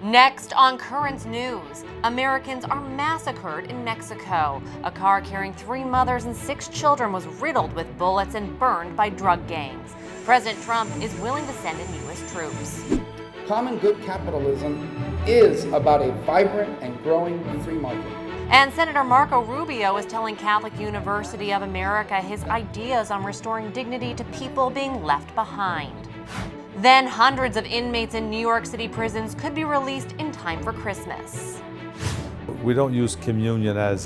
Next on Currents News, Americans are massacred in Mexico. A car carrying 3 mothers and 6 children was riddled with bullets and burned by drug gangs. President Trump is willing to send in U.S. troops. Common good capitalism is about a vibrant and growing free market. And Senator Marco Rubio is telling Catholic University of America his ideas on restoring dignity to people being left behind. Then hundreds of inmates in New York City prisons could be released in time for Christmas. We don't use communion as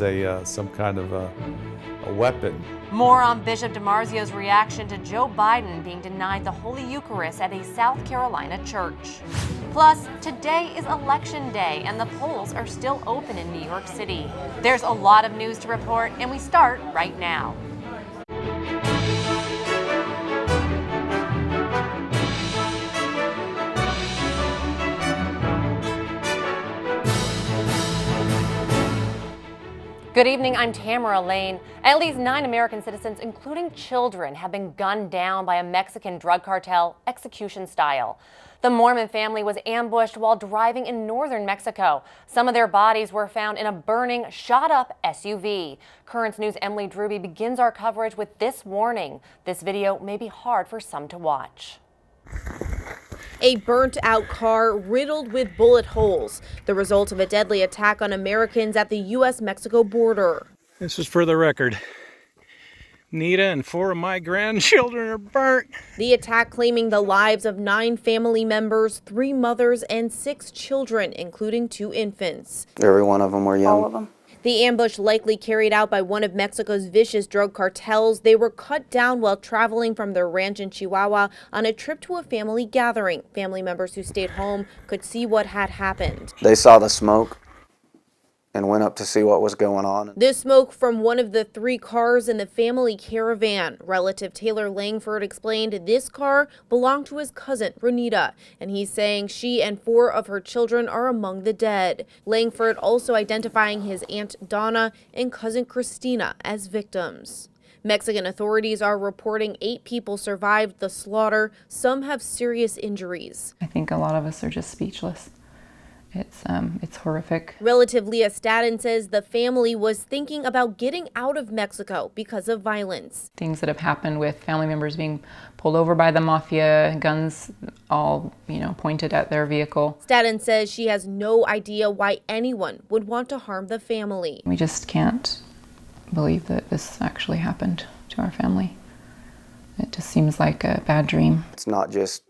some kind of a weapon. More on Bishop DiMarzio's reaction to Joe Biden being denied the Holy Eucharist at a South Carolina church. Plus, today is Election Day and the polls are still open in New York City. There's a lot of news to report and we start right now. Good evening, I'm Tamara Lane. At least 9 American citizens, including children, have been gunned down by a Mexican drug cartel, execution style. The Mormon family was ambushed while driving in northern Mexico. Some of their bodies were found in a burning, shot-up SUV. Currents News' Emily Drewby begins our coverage with this warning. This video may be hard for some to watch. A burnt-out car riddled with bullet holes, the result of a deadly attack on Americans at the U.S.-Mexico border. This is for the record. Nita and 4 of my grandchildren are burnt. The attack claiming the lives of 9 family members, 3 mothers, and 6 children, including 2 infants. Every one of them were young. All of them. The ambush likely carried out by one of Mexico's vicious drug cartels. They were cut down while traveling from their ranch in Chihuahua on a trip to a family gathering. Family members who stayed home could see what had happened. They saw the smoke and went up to see what was going on. This smoke from one of the 3 cars in the family caravan. Relative Taylor Langford explained this car belonged to his cousin, Renita, and he's saying she and 4 of her children are among the dead. Langford also identifying his Aunt Donna and cousin Christina as victims. Mexican authorities are reporting 8 people survived the slaughter. Some have serious injuries. I think a lot of us are just speechless. It's horrific. Relative Leah Stadden says the family was thinking about getting out of Mexico because of violence. Things that have happened with family members being pulled over by the mafia, guns all, pointed at their vehicle. Stadden says she has no idea why anyone would want to harm the family. We just can't believe that this actually happened to our family. It just seems like a bad dream. It's not just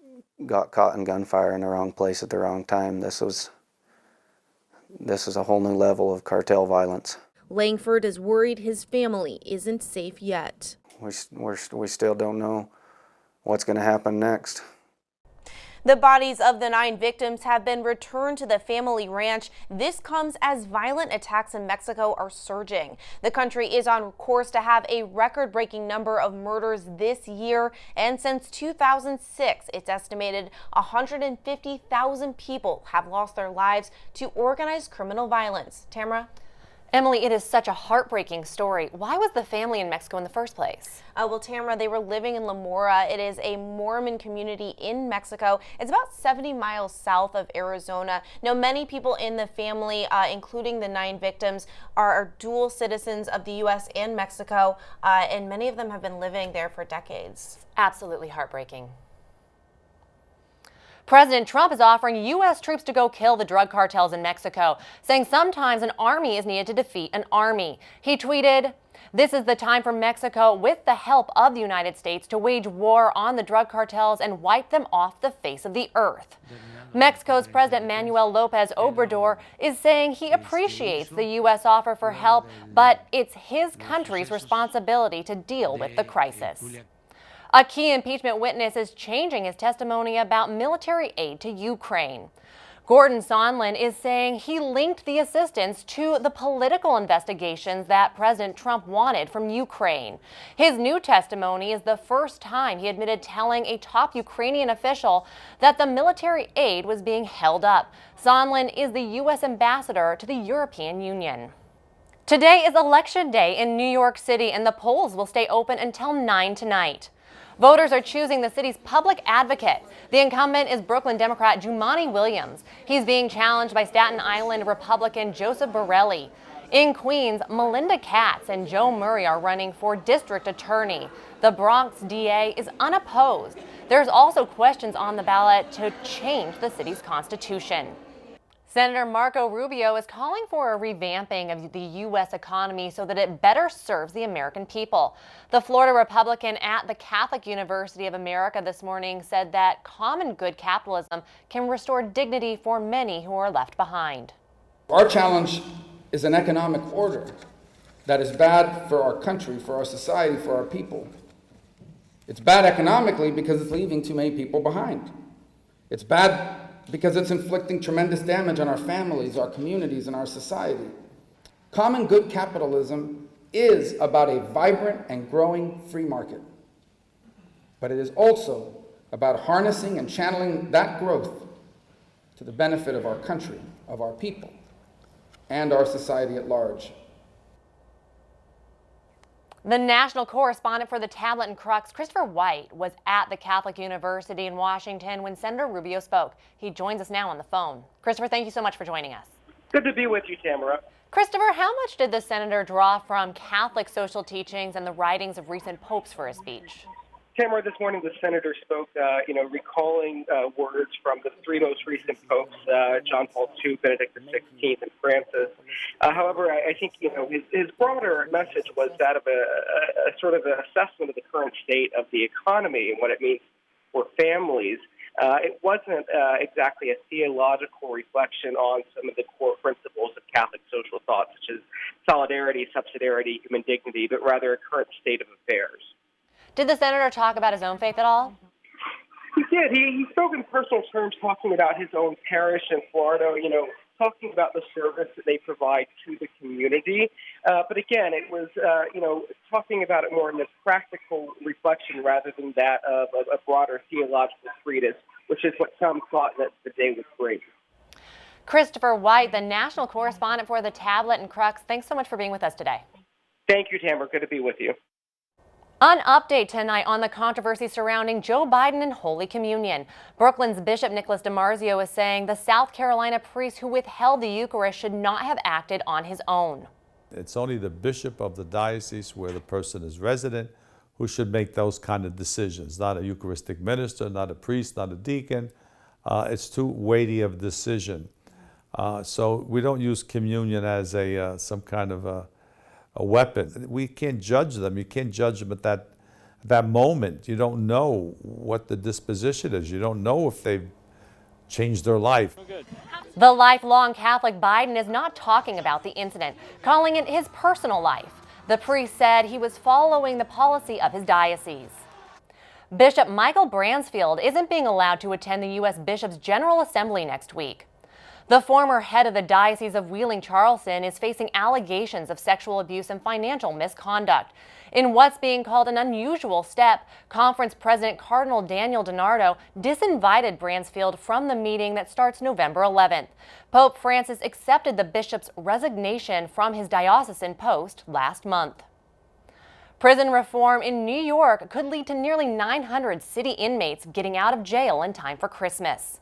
got caught in gunfire in the wrong place at the wrong time. This is a whole new level of cartel violence. Langford is worried his family isn't safe yet. We still don't know what's going to happen next. The bodies of the 9 victims have been returned to the family ranch. This comes as violent attacks in Mexico are surging. The country is on course to have a record-breaking number of murders this year, and since 2006, it's estimated 150,000 people have lost their lives to organized criminal violence. Tamara? Emily, it is such a heartbreaking story. Why was the family in Mexico in the first place? Well, Tamara, they were living in La Mora. It is a Mormon community in Mexico. It's about 70 miles south of Arizona. Now, many people in the family, including the 9 victims, are dual citizens of the U.S. and Mexico, and many of them have been living there for decades. Absolutely heartbreaking. President Trump is offering U.S. troops to go kill the drug cartels in Mexico, saying sometimes an army is needed to defeat an army. He tweeted, "This is the time for Mexico, with the help of the United States, to wage war on the drug cartels and wipe them off the face of the earth." Mexico's President Manuel Lopez Obrador is saying he appreciates the U.S. offer for help, but it's his country's responsibility to deal with the crisis. A key impeachment witness is changing his testimony about military aid to Ukraine. Gordon Sondland is saying he linked the assistance to the political investigations that President Trump wanted from Ukraine. His new testimony is the first time he admitted telling a top Ukrainian official that the military aid was being held up. Sondland is the U.S. ambassador to the European Union. Today is Election Day in New York City, and the polls will stay open until 9 tonight. Voters are choosing the city's public advocate. The incumbent is Brooklyn Democrat Jumaane Williams. He's being challenged by Staten Island Republican Joseph Borelli. In Queens, Melinda Katz and Joe Murray are running for district attorney. The Bronx DA is unopposed. There's also questions on the ballot to change the city's constitution. Senator Marco Rubio is calling for a revamping of the U.S. economy so that it better serves the American people. The Florida Republican at the Catholic University of America this morning said that common good capitalism can restore dignity for many who are left behind. Our challenge is an economic order that is bad for our country, for our society, for our people. It's bad economically because it's leaving too many people behind. It's bad because it's inflicting tremendous damage on our families, our communities, and our society. Common good capitalism is about a vibrant and growing free market. But it is also about harnessing and channeling that growth to the benefit of our country, of our people, and our society at large. The national correspondent for the Tablet and Crux, Christopher White, was at the Catholic University in Washington when Senator Rubio spoke. He joins us now on the phone. Christopher, thank you so much for joining us. Good to be with you, Tamara. Christopher, how much did the senator draw from Catholic social teachings and the writings of recent popes for his speech? Tamara, this morning the senator spoke, recalling words from the three most recent popes, John Paul II, Benedict XVI, and Francis. However, I think his broader message was that of a sort of an assessment of the current state of the economy and what it means for families. It wasn't exactly a theological reflection on some of the core principles of Catholic social thought, such as solidarity, subsidiarity, human dignity, but rather a current state of affairs. Did the senator talk about his own faith at all? He did. He spoke in personal terms, talking about his own parish in Florida, talking about the service that they provide to the community. But again, it was, talking about it more in this practical reflection rather than that of a broader theological treatise, which is what some thought that the day would bring. Christopher White, the national correspondent for the Tablet and Crux, thanks so much for being with us today. Thank you, Tamara. Good to be with you. An update tonight on the controversy surrounding Joe Biden and Holy Communion. Brooklyn's Bishop Nicholas DiMarzio is saying the South Carolina priest who withheld the Eucharist should not have acted on his own. It's only the bishop of the diocese where the person is resident who should make those kind of decisions, not a Eucharistic minister, not a priest, not a deacon. It's too weighty of decision. So we don't use communion as some kind of a weapon. We can't judge them. You can't judge them at that moment. You don't know what the disposition is. You don't know if they've changed their life. The lifelong Catholic Biden is not talking about the incident, calling it his personal life. The priest said he was following the policy of his diocese. Bishop Michael Bransfield isn't being allowed to attend the U.S. Bishops' General Assembly next week. The former head of the Diocese of Wheeling-Charleston is facing allegations of sexual abuse and financial misconduct. In what's being called an unusual step, Conference President Cardinal Daniel DiNardo disinvited Bransfield from the meeting that starts November 11th. Pope Francis accepted the bishop's resignation from his diocesan post last month. Prison reform in New York could lead to nearly 900 city inmates getting out of jail in time for Christmas.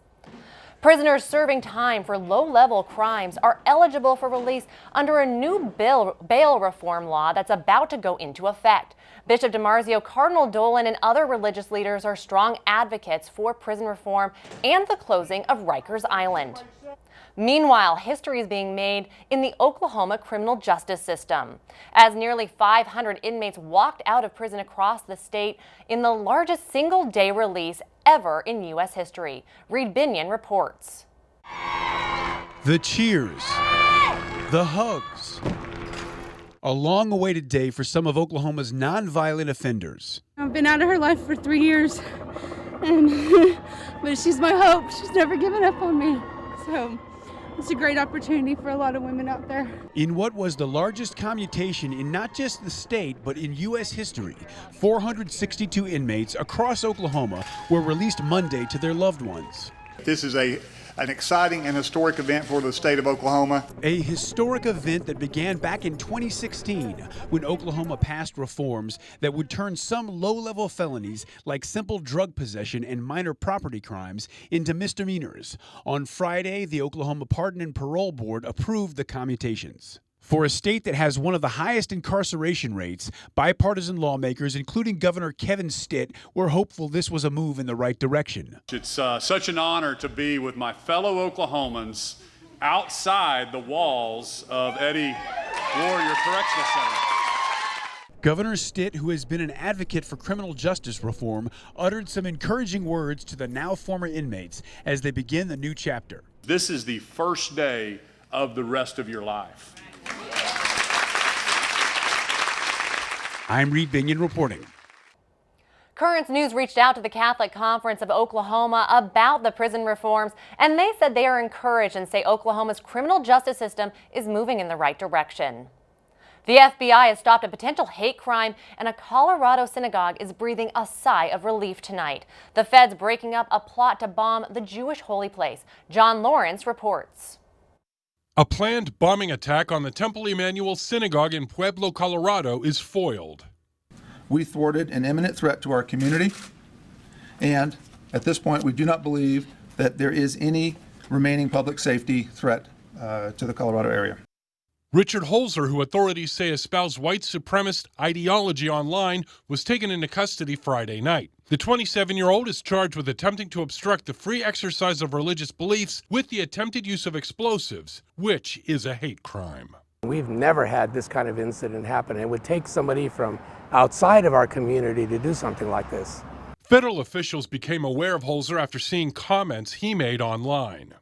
Prisoners serving time for low-level crimes are eligible for release under a new bail reform law that's about to go into effect. Bishop DiMarzio, Cardinal Dolan, and other religious leaders are strong advocates for prison reform and the closing of Rikers Island. Meanwhile, history is being made in the Oklahoma criminal justice system, as nearly 500 inmates walked out of prison across the state in the largest single-day release ever in U.S. history. Reed Binion reports. The cheers, the hugs, a long-awaited day for some of Oklahoma's non-violent offenders. I've been out of her life for 3 years, but she's my hope. She's never given up on me. So it's a great opportunity for a lot of women out there. In what was the largest commutation in not just the state, but in U.S. history, 462 inmates across Oklahoma were released Monday to their loved ones. This is an exciting and historic event for the state of Oklahoma. A historic event that began back in 2016 when Oklahoma passed reforms that would turn some low-level felonies like simple drug possession and minor property crimes into misdemeanors. On Friday, the Oklahoma Pardon and Parole Board approved the commutations. For a state that has one of the highest incarceration rates, bipartisan lawmakers, including Governor Kevin Stitt, were hopeful this was a move in the right direction. It's such an honor to be with my fellow Oklahomans outside the walls of Eddie Warrior Correctional Center. Governor Stitt, who has been an advocate for criminal justice reform, uttered some encouraging words to the now former inmates as they begin the new chapter. This is the first day of the rest of your life. I'm Reed Binion reporting. Currents News reached out to the Catholic Conference of Oklahoma about the prison reforms, and they said they are encouraged and say Oklahoma's criminal justice system is moving in the right direction. The FBI has stopped a potential hate crime, and a Colorado synagogue is breathing a sigh of relief tonight. The feds breaking up a plot to bomb the Jewish holy place. John Lawrence reports. A planned bombing attack on the Temple Emmanuel Synagogue in Pueblo, Colorado is foiled. We thwarted an imminent threat to our community, and at this point we do not believe that there is any remaining public safety threat to the Colorado area. Richard Holzer, who authorities say espoused white supremacist ideology online, was taken into custody Friday night. The 27-year-old is charged with attempting to obstruct the free exercise of religious beliefs with the attempted use of explosives, which is a hate crime. We've never had this kind of incident happen. It would take somebody from outside of our community to do something like this. Federal officials became aware of Holzer after seeing comments he made online.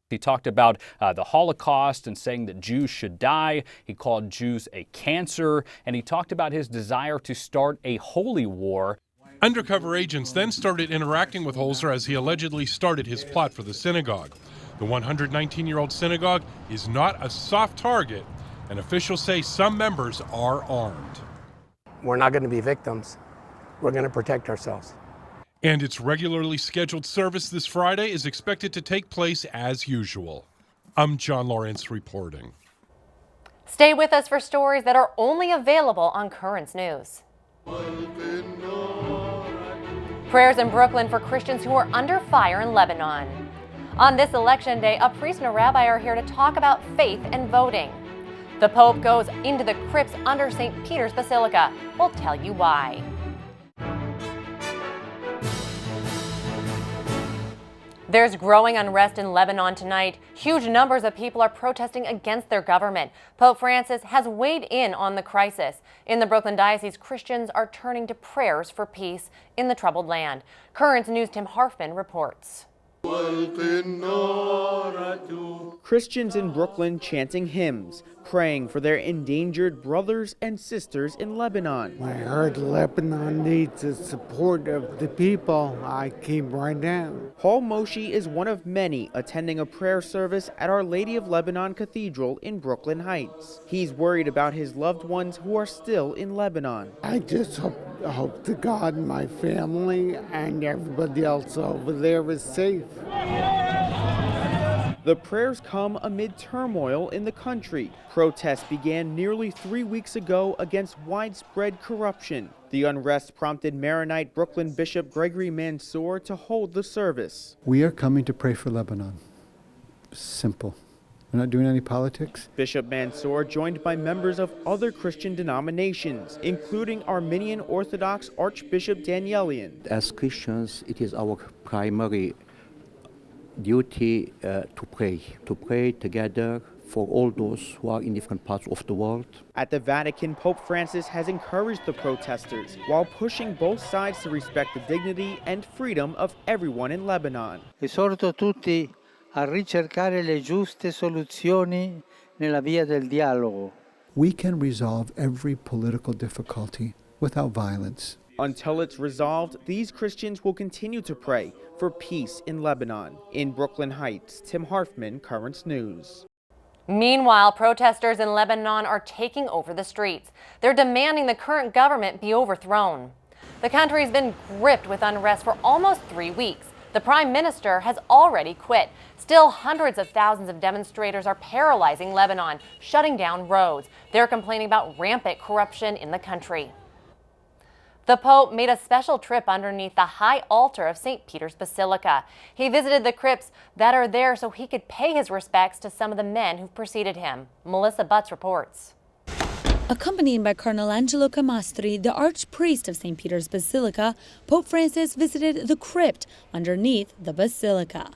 He talked about the Holocaust and saying that Jews should die. He called Jews a cancer, and he talked about his desire to start a holy war. Undercover agents then started interacting with Holzer as he allegedly started his plot for the synagogue. The 119-year-old synagogue is not a soft target, and officials say some members are armed. We're not going to be victims. We're going to protect ourselves. And its regularly scheduled service this Friday is expected to take place as usual. I'm John Lawrence reporting. Stay with us for stories that are only available on Currents News. Prayers in Brooklyn for Christians who are under fire in Lebanon. On this election day, a priest and a rabbi are here to talk about faith and voting. The Pope goes into the crypts under St. Peter's Basilica. We'll tell you why. There's growing unrest in Lebanon tonight. Huge numbers of people are protesting against their government. Pope Francis has weighed in on the crisis. In the Brooklyn Diocese, Christians are turning to prayers for peace in the troubled land. Currents News' Tim Harfman reports. Christians in Brooklyn chanting hymns, praying for their endangered brothers and sisters in Lebanon. I heard Lebanon needs the support of the people. I came right down. Paul Moshe is one of many attending a prayer service at Our Lady of Lebanon Cathedral in Brooklyn Heights. He's worried about his loved ones who are still in Lebanon. I just hope to God my family and everybody else over there is safe. The prayers come amid turmoil in the country. Protests began nearly 3 weeks ago against widespread corruption. The unrest prompted Maronite Brooklyn Bishop Gregory Mansour to hold the service. We are coming to pray for Lebanon. Simple. We're not doing any politics. Bishop Mansour joined by members of other Christian denominations, including Armenian Orthodox Archbishop Danielian. As Christians, it is our primary duty to pray together for all those who are in different parts of the world. At the Vatican, Pope Francis has encouraged the protesters while pushing both sides to respect the dignity and freedom of everyone in Lebanon. Esorto tutti a ricercare le giuste soluzioni nella via del dialogo. We can resolve every political difficulty without violence. Until it's resolved, these Christians will continue to pray for peace in Lebanon. In Brooklyn Heights, Tim Harfman, Currents News. Meanwhile, protesters in Lebanon are taking over the streets. They're demanding the current government be overthrown. The country's been gripped with unrest for almost 3 weeks. The Prime Minister has already quit. Still, hundreds of thousands of demonstrators are paralyzing Lebanon, shutting down roads. They're complaining about rampant corruption in the country. The Pope made a special trip underneath the high altar of St. Peter's Basilica. He visited the crypts that are there so he could pay his respects to some of the men who preceded him. Melissa Butts reports. Accompanied by Cardinal Angelo Camastri, the archpriest of St. Peter's Basilica, Pope Francis visited the crypt underneath the basilica.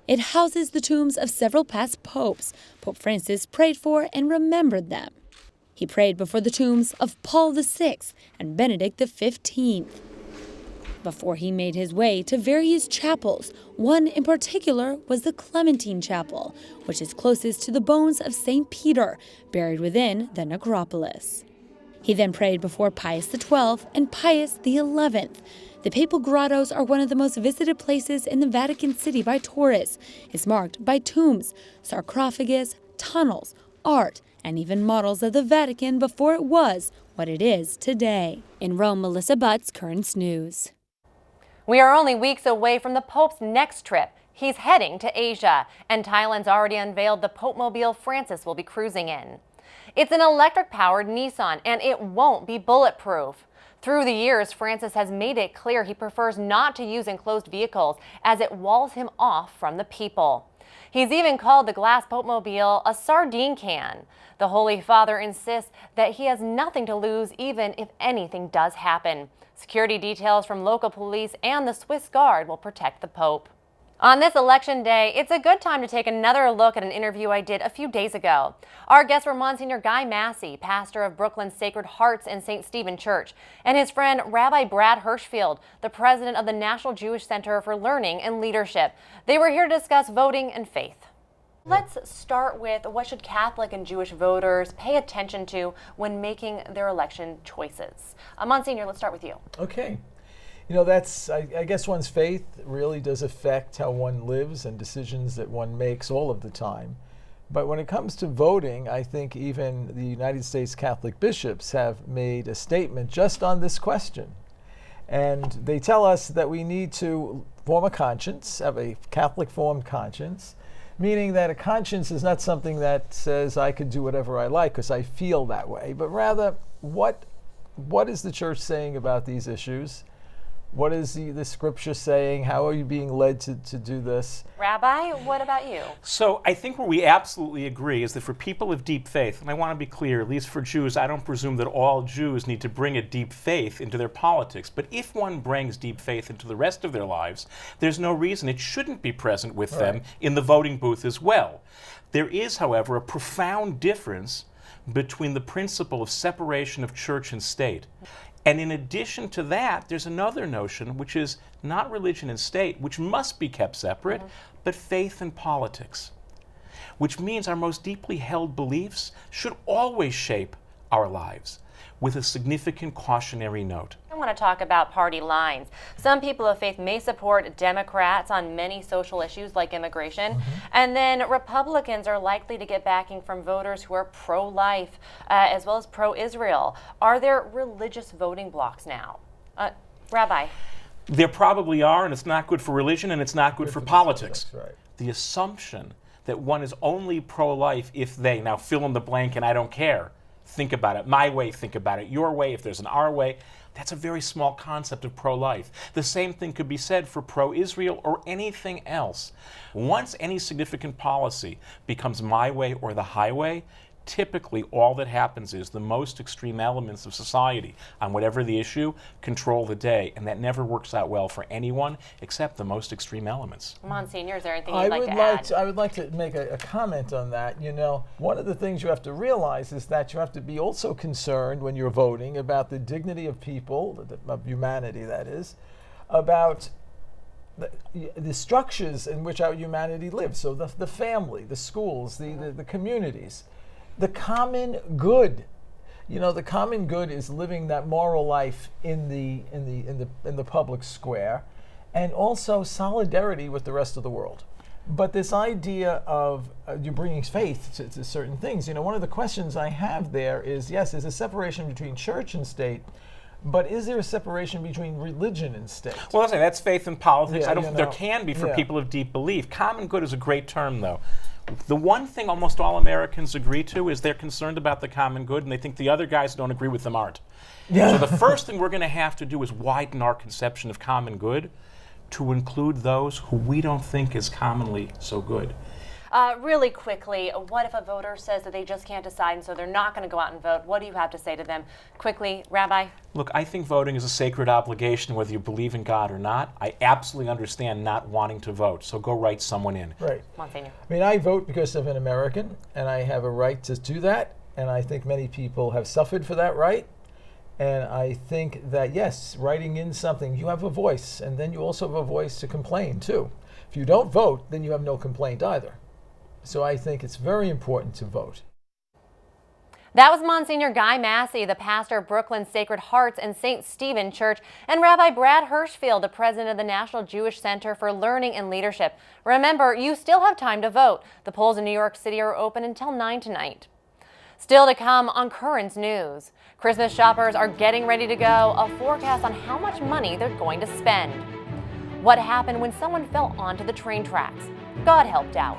It houses the tombs of several past popes. Pope Francis prayed for and remembered them. He prayed before the tombs of Paul VI and Benedict XV. Before he made his way to various chapels, one in particular was the Clementine Chapel, which is closest to the bones of St. Peter, buried within the necropolis. He then prayed before Pius XII and Pius XI. The papal grottos are one of the most visited places in the Vatican City by tourists. It's marked by tombs, sarcophagus, tunnels, art, and even models of the Vatican before it was what it is today. In Rome, Melissa Butts, Currents News. We are only weeks away from the Pope's next trip. He's heading to Asia, and Thailand's already unveiled the Popemobile Francis will be cruising in. It's an electric-powered Nissan, and it won't be bulletproof. Through the years, Francis has made it clear he prefers not to use enclosed vehicles as it walls him off from the people. He's even called the glass Popemobile a sardine can. The Holy Father insists that he has nothing to lose even if anything does happen. Security details from local police and the Swiss Guard will protect the Pope. On this election day, it's a good time to take another look at an interview I did a few days ago. Our guests were Monsignor Guy Massey, pastor of Brooklyn's Sacred Hearts and St. Stephen Church, and his friend Rabbi Brad Hirschfield, the president of the National Jewish Center for Learning and Leadership. They were here to discuss voting and faith. Let's start with what should Catholic and Jewish voters pay attention to when making their election choices. Monsignor, let's start with you. Okay. You know, that's, I guess one's faith really does affect how one lives and decisions that one makes all of the time. But when it comes to voting, I think even the United States Catholic bishops have made a statement just on this question. And they tell us that we need to form a conscience, have a Catholic formed conscience, meaning that a conscience is not something that says I could do whatever I like because I feel that way, but rather what is the church saying about these issues? What is the scripture saying? How are you being led to do this? Rabbi, what about you? So I think where we absolutely agree is that for people of deep faith, and I want to be clear, at least for Jews, I don't presume that all Jews need to bring a deep faith into their politics. But if one brings deep faith into the rest of their lives, there's no reason it shouldn't be present with them in the voting booth as well. There is, however, a profound difference between the principle of separation of church and state. And in addition to that, there's another notion, which is not religion and state, which must be kept separate, but faith and politics, which means our most deeply held beliefs should always shape our lives with a significant cautionary note. I want to talk about party lines. Some people of faith may support Democrats on many social issues like immigration, and then Republicans are likely to get backing from voters who are pro-life as well as pro-Israel. Are there religious voting blocs now? Rabbi? There probably are, and it's not good for religion and it's not good for politics. That's right. The assumption that one is only pro-life if they, now fill in the blank and I don't care, think about it, my way, think about it, your way, if there's an our way, that's a very small concept of pro-life. The same thing could be said for pro-Israel or anything else. Once any significant policy becomes my way or the highway, typically all that happens is the most extreme elements of society, on whatever the issue, control the day. And that never works out well for anyone except the most extreme elements. Monsignor, is there anything you'd like to add? I would like to make a comment on that. You know, one of the things you have to realize is that you have to be also concerned when you're voting about the dignity of people, of humanity that is, about the structures in which our humanity lives. So the family, the schools, the communities. The common good, you know, the common good is living that moral life in the public square, and also solidarity with the rest of the world. But this idea of you bringing faith to certain things, you know, one of the questions I have there is, yes, there's a separation between church and state, But is there a separation between religion and state? Well, listen, that's faith in politics. Yeah, I don't think there can be for people of deep belief. Common good is a great term, though. The one thing almost all Americans agree to is they're concerned about the common good, and they think the other guys who don't agree with them aren't. Yeah. So the first thing we're going to have to do is widen our conception of common good to include those who we don't think is commonly so good. Really quickly, what if a voter says that they just can't decide and so they're not going to go out and vote? What do you have to say to them? Quickly, Rabbi? Look, I think voting is a sacred obligation whether you believe in God or not. I absolutely understand not wanting to vote, so go write someone in. Right. Monsignor. I mean, I vote because I'm an American, and I have a right to do that, and I think many people have suffered for that right. And I think that, yes, writing in something, you have a voice, and then you also have a voice to complain, too. If you don't vote, then you have no complaint either. So I think it's very important to vote. That was Monsignor Guy Massey, the pastor of Brooklyn's Sacred Hearts and St. Stephen Church, and Rabbi Brad Hirschfield, the president of the National Jewish Center for Learning and Leadership. Remember, you still have time to vote. The polls in New York City are open until 9 tonight. Still to come on Currents News. Christmas shoppers are getting ready to go. A forecast on how much money they're going to spend. What happened when someone fell onto the train tracks? God helped out.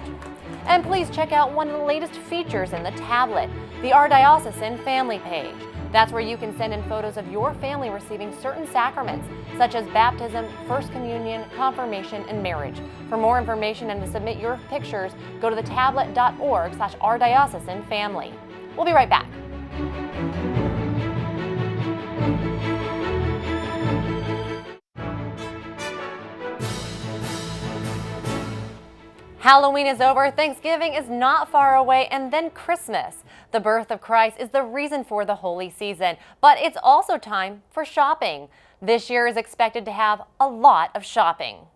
And please check out one of the latest features in the tablet, the Our Diocesan Family page. That's where you can send in photos of your family receiving certain sacraments, such as baptism, First Communion, confirmation, and marriage. For more information and to submit your pictures, go to thetablet.org/ourdiocesanfamily. We'll be right back. Halloween is over, Thanksgiving is not far away, and then Christmas. The birth of Christ is the reason for the holy season, but it's also time for shopping. This year is expected to have a lot of shopping.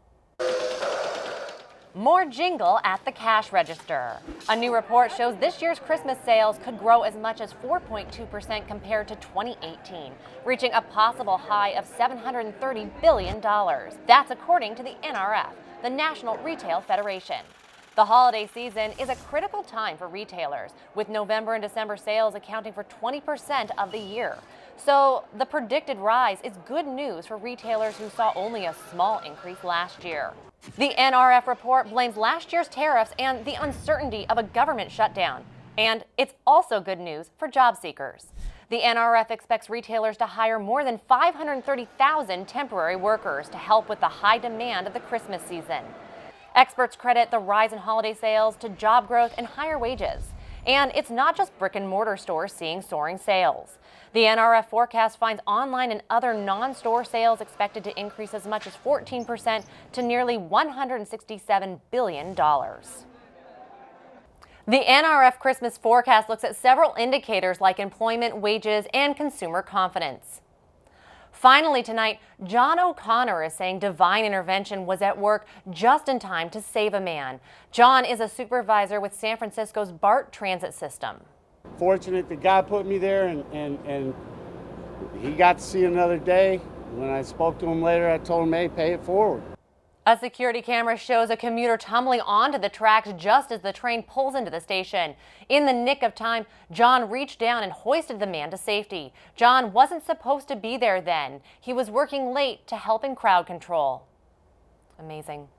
More jingle at the cash register. A new report shows this year's Christmas sales could grow as much as 4.2% compared to 2018, reaching a possible high of $730 billion. That's according to the NRF, the National Retail Federation. The holiday season is a critical time for retailers, with November and December sales accounting for 20% of the year. So the predicted rise is good news for retailers who saw only a small increase last year. The NRF report blames last year's tariffs and the uncertainty of a government shutdown. And it's also good news for job seekers. The NRF expects retailers to hire more than 530,000 temporary workers to help with the high demand of the Christmas season. Experts credit the rise in holiday sales to job growth and higher wages. And it's not just brick and mortar stores seeing soaring sales. The NRF forecast finds online and other non-store sales expected to increase as much as 14% to nearly $167 billion. The NRF Christmas forecast looks at several indicators like employment, wages, and consumer confidence. Finally tonight, John O'Connor is saying divine intervention was at work just in time to save a man. John is a supervisor with San Francisco's BART transit system. Fortunate that God put me there and he got to see another day. When I spoke to him later, I told him, hey, pay it forward. A security camera shows a commuter tumbling onto the tracks just as the train pulls into the station. In the nick of time, John reached down and hoisted the man to safety. John wasn't supposed to be there then. He was working late to help in crowd control. Amazing.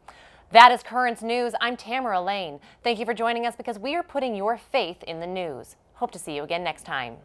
That is Currents News. I'm Tamara Lane. Thank you for joining us because we are putting your faith in the news. Hope to see you again next time.